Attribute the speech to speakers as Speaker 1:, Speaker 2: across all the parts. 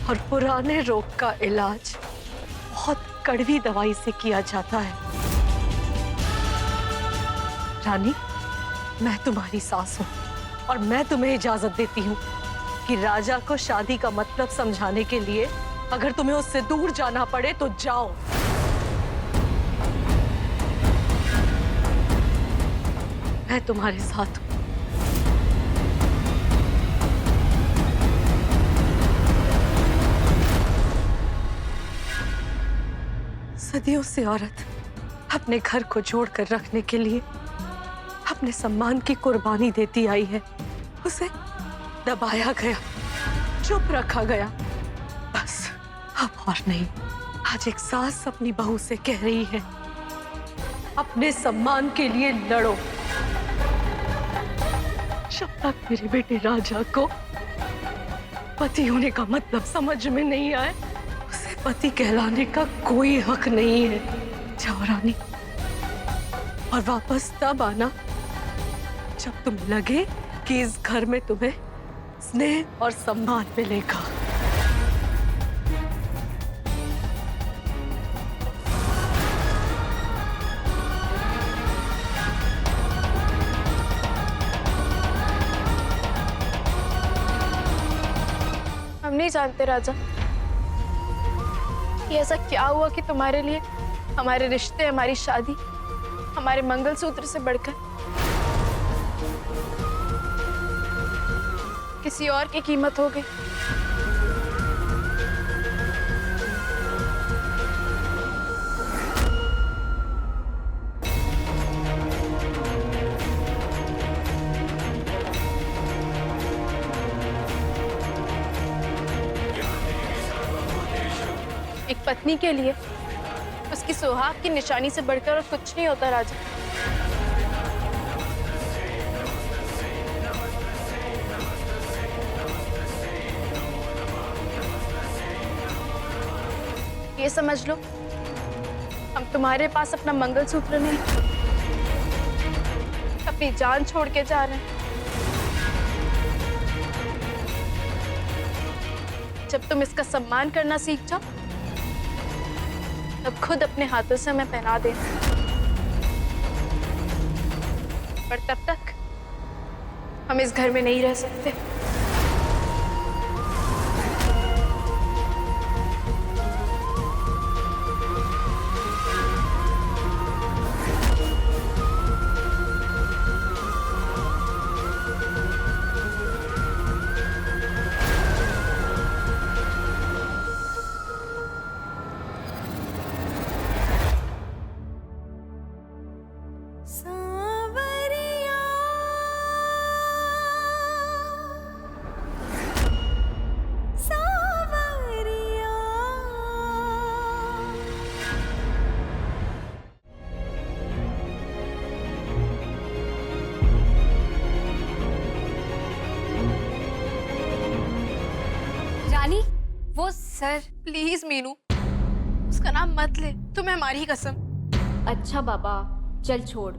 Speaker 1: और पुराने रोग का इलाज बहुत कड़वी दवाई से किया जाता है। रानी, मैं तुम्हारी सास हूं और मैं तुम्हें इजाजत देती हूँ कि राजा को शादी का मतलब समझाने के लिए अगर तुम्हें उससे दूर जाना पड़े तो जाओ। मैं तुम्हारे साथ हूं। सदियों से औरत अपने घर को जोड़कर रखने के लिए अपने सम्मान की कुर्बानी देती आई है। उसे दबाया गया, चुप रखा गया, बस अब और नहीं। आज एक सास अपनी बहू से कह रही है, अपने सम्मान के लिए लड़ो। जब तक मेरे बेटे राजा को पति होने का मतलब समझ में नहीं आए, उसे पति कहलाने का कोई हक नहीं है। जाओ रानी, और वापस तब आना जब तुम लगे कि इस घर में तुम्हें स्नेह और सम्मान मिलेगा।
Speaker 2: हम नहीं जानते राजा कि ऐसा क्या हुआ कि तुम्हारे लिए हमारे रिश्ते, हमारी शादी, हमारे मंगलसूत्र से बढ़कर किसी और की कीमत हो गई। एक पत्नी के लिए उसकी सुहाग की निशानी से बढ़कर और कुछ नहीं होता राजा। ये समझ लो, हम तुम्हारे पास अपना मंगलसूत्र नहीं, अपनी जान छोड़ के जा रहे हैं। जब तुम इसका सम्मान करना सीख जाओ, तब खुद अपने हाथों से हमें पहना देना। पर तब तक हम इस घर में नहीं रह सकते।
Speaker 3: रानी, वो सर।
Speaker 2: प्लीज मीनू, उसका नाम मत ले, तुम्हें हमारी कसम।
Speaker 3: अच्छा बाबा, चल छोड़।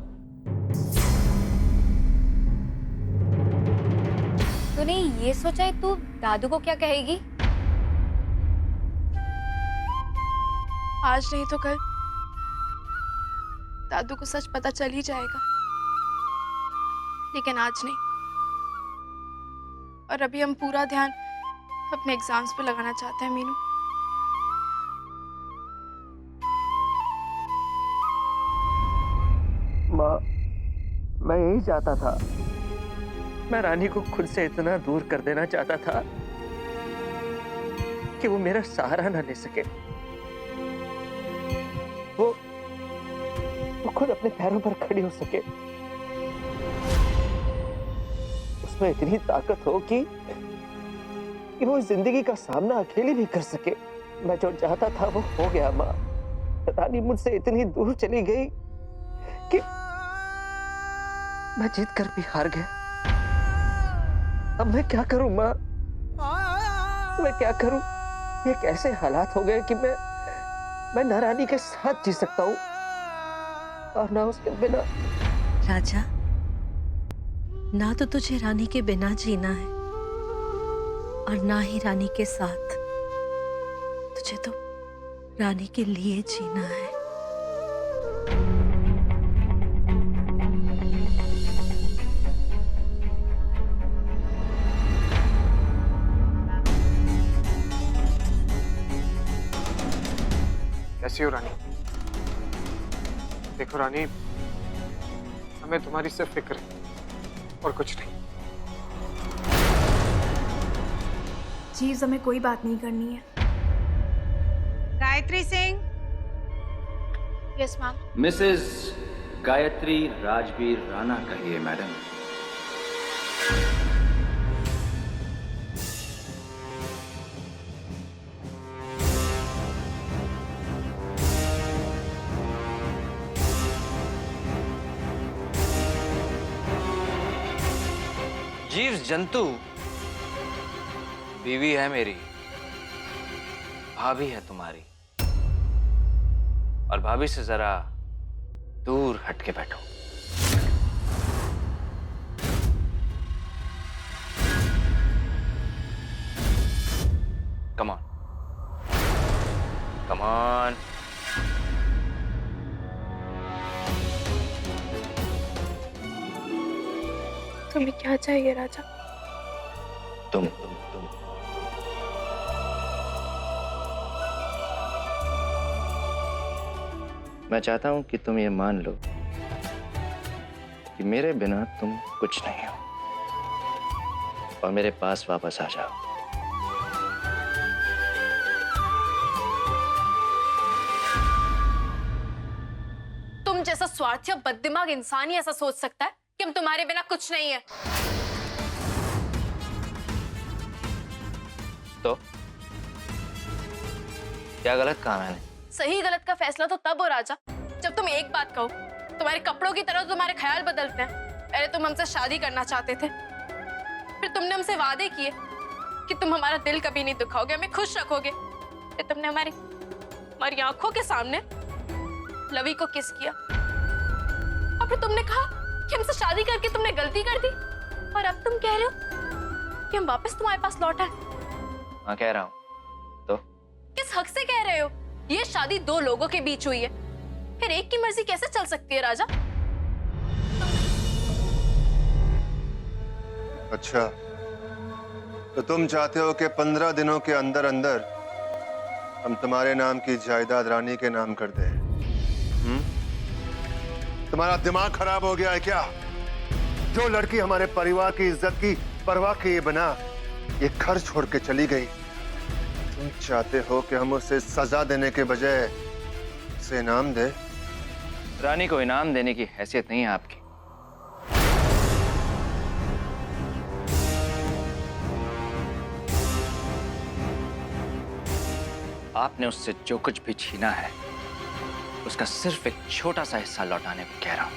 Speaker 3: तूने ये सोचा है तू दादू को क्या कहेगी?
Speaker 2: आज नहीं तो कल दादू को सच पता चल ही जाएगा, लेकिन आज नहीं। और अभी हम पूरा ध्यान अपने एग्जाम्स पे लगाना चाहते हैं मीनू।
Speaker 4: माँ, मैं यही चाहता था। मैं रानी को खुद से इतना दूर कर देना चाहता था कि वो मेरा सहारा ना ले सके। वो खुद अपने पैरों पर खड़ी हो सके। उसमें इतनी ताकत हो कि वो जिंदगी का सामना अकेले भी कर सके। मैं जो चाहता था वो हो गया माँ। रानी मुझसे इतनी दूर चली गई कि मैं जीत कर भी हार गया। अब मैं क्या करूं माँ? मैं क्या करूं? ये कैसे हालात हो गए कि मैं ना रानी के साथ जी सकता हूं और ना उसके बिना।
Speaker 1: राजा, ना तो तुझे रानी के बिना जीना है और ना ही रानी के साथ। मुझे तो रानी के लिए जीना है।
Speaker 5: कैसी हो रानी? देखो रानी, हमें तुम्हारी सिर्फ फिक्र है और कुछ नहीं।
Speaker 2: जीव, हमें कोई बात नहीं करनी है।
Speaker 6: Gayatri Singh.
Speaker 2: Yes ma'am.
Speaker 7: Mrs Gayatri Rajveer Rana कहिए मैडम।
Speaker 8: जीव जंतु बीवी है मेरी, भाभी है तुम्हारी, और भाभी से जरा दूर हट के बैठो। Come on, come on.
Speaker 2: तुम्हें क्या चाहिए राजा?
Speaker 8: तुम मैं चाहता हूं कि तुम ये मान लो कि मेरे बिना तुम कुछ नहीं हो और मेरे पास वापस आ जाओ।
Speaker 2: तुम जैसा स्वार्थी और बददिमाग इंसान ही ऐसा सोच सकता है कि हम तुम्हारे बिना कुछ नहीं है।
Speaker 8: तो क्या गलत कहा मैंने?
Speaker 2: सही गलत का फैसला तो तब हो राजा जब तुम एक बात कहो। तुम्हारे कपड़ों की तरह तुम्हारे ख्याल बदलते हैं। पहले तुम हमसे शादी करना चाहते थे, फिर तुमने हमसे वादे किए कि तुम हमारा दिल कभी नहीं दुखाओगे, हमें खुश रखोगे। फिर तुमने हमारी आंखों के सामने लवी को किस किया, और फिर तुमने कहा कि हमसे शादी करके तुमने गलती कर दी, और अब तुम कह रहे हो कि हम वापस तुम्हारे पास लौट आए।
Speaker 8: हाँ कह रहा हूं। तो
Speaker 2: किस हक से कह रहे हो? ये शादी दो लोगों के बीच हुई है, फिर एक की मर्जी कैसे चल सकती है राजा?
Speaker 9: अच्छा, तो तुम चाहते हो कि 15 दिनों के अंदर अंदर हम तुम्हारे नाम की जायदाद रानी के नाम कर दें? तुम्हारा दिमाग खराब हो गया है क्या? जो लड़की हमारे परिवार की इज्जत की परवाह किए बिना ये घर छोड़ के चली गई, तुम चाहते हो कि हम उसे सजा देने के बजाय उसे इनाम दे?
Speaker 8: रानी को इनाम देने की हैसियत नहीं है आपकी। आपने उससे जो कुछ भी छीना है उसका सिर्फ एक छोटा सा हिस्सा लौटाने को कह रहा हूं।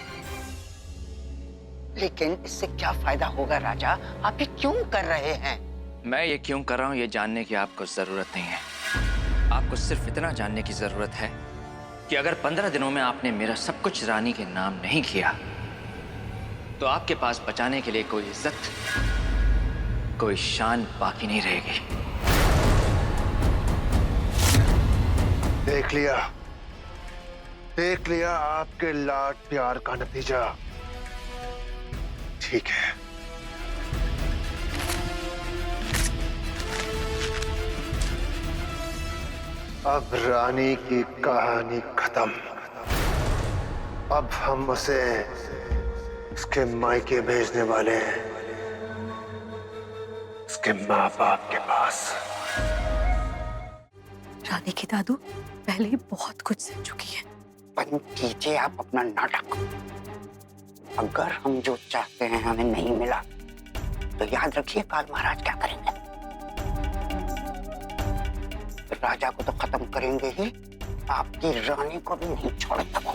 Speaker 6: लेकिन इससे क्या फायदा होगा राजा? आप ये क्यों कर रहे हैं?
Speaker 8: मैं ये क्यों कर रहा हूं ये जानने की आपको जरूरत नहीं है। आपको सिर्फ इतना जानने की जरूरत है कि अगर 15 दिनों में आपने मेरा सब कुछ रानी के नाम नहीं किया तो आपके पास बचाने के लिए कोई इज्जत, कोई शान बाकी नहीं रहेगी।
Speaker 9: देख लिया आपके लाड प्यार का नतीजा। ठीक है, अब रानी की कहानी खत्म। अब हम उसे उसके मायके भेजने वाले हैं, उसके माँ बाप के पास।
Speaker 1: रानी की दादू पहले ही बहुत कुछ सह चुकी है।
Speaker 6: बंद कीजिए आप अपना नाटक। अगर हम जो चाहते हैं हमें नहीं मिला तो याद रखिए काल महाराज क्या करेंगे। राजा को तो खत्म करेंगे ही, आपकी रानी को भी नहीं छोड़ेंगे वो।